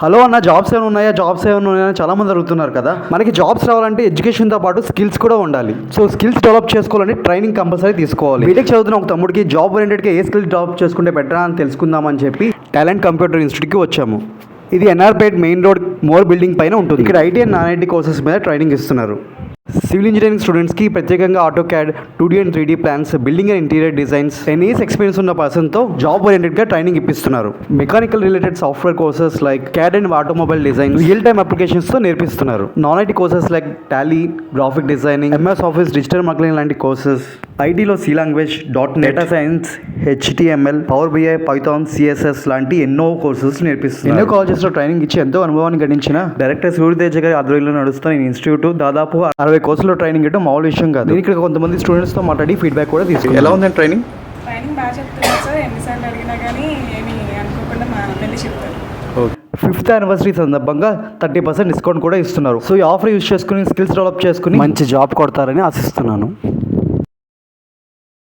Hello అన్న, jobs ఏమైనా ఉన్నాయా చాలా మంది అడుగుతున్నారు కదా. మనకి జాబ్స్ రావాలంటే ఎడ్యుకేషన్తో పాటు స్కిల్స్ కూడా ఉండాలి. సో స్కిల్స్ డెవలప్ చేసుకోవాలంటే ట్రైనింగ్ కంపల్సరీ తీసుకోవాలి. బీటెక్ చదువుతున్న ఒక తమ్ముడికి జాబ్ ఓరియంటెడ్గా ఏ స్కిల్స్ డెవలప్ చేసుకుంటే బెటర్ అని తెలుసుకుందామని చెప్పి టాలెంట్ కంప్యూటర్ ఇన్స్టిట్యూట్కి వచ్చాము. ఇది NR Pet main road More building పైన ఉంటుంది. ఇక్కడ IT and non IT courses మీద ట్రైనింగ్ ఇస్తున్నారు. సివిల్ ఇంజనీరింగ్ స్టూడెంట్స్కి ప్రత్యేకంగా AutoCAD, 2D and 3D plans, building and interior designs, 10 years experience ఉన్న పర్సన్తో జాబ్ ఓరియంటెడ్గా ట్రైనింగ్ ఇప్పిస్తున్నారు. Mechanical related software courses like CAD and automobile design, real time అప్లికేషన్స్తో నేర్పిస్తున్నారు. Non IT courses like Tally, graphic designing, MS office, digital marketing లాంటి courses. ఐటీలో C language, .NET, data science, HTML, power BI, Python, CSS లాంటి ఎన్నో courses నేర్పిస్తున్నారు. ఎన్నో కాలేజెస్లో training ఇచ్చి ఎంతో అనుభవాన్ని గడించిన డైరెక్టర్ సూర్యతేజ గారి ఆధ్వర్యంలో నడుస్తున్న ఈ ఇన్స్టిట్యూట్ దాదాపు 60 కోర్సులో ట్రైనింగ్ ఇవ్వడం మామూలు విషయం కాదు. నేను ఇక్కడ కొంతమంది స్టూడెంట్స్తో మాట్లాడి ఫీడ్బ్యాక్ కూడా తీసుకున్నాను. ఎలా ఉందండి ట్రైనింగ్? బాగా చెప్తున్నారు సార్. ఎన్నిసార్లు అడిగినా కానీ ఏమి అనుకోకుండా వెళ్ళి చెప్తారు. 5th anniversary సందర్భంగా 30% డిస్కౌంట్ కూడా ఇస్తున్నారు. సో ఈ ఆఫర్ యూజ్ చేసుకుని స్కిల్స్ డెవలప్ చేసుకుని మంచి జాబ్ కొడతారని ఆశిస్తున్నాను.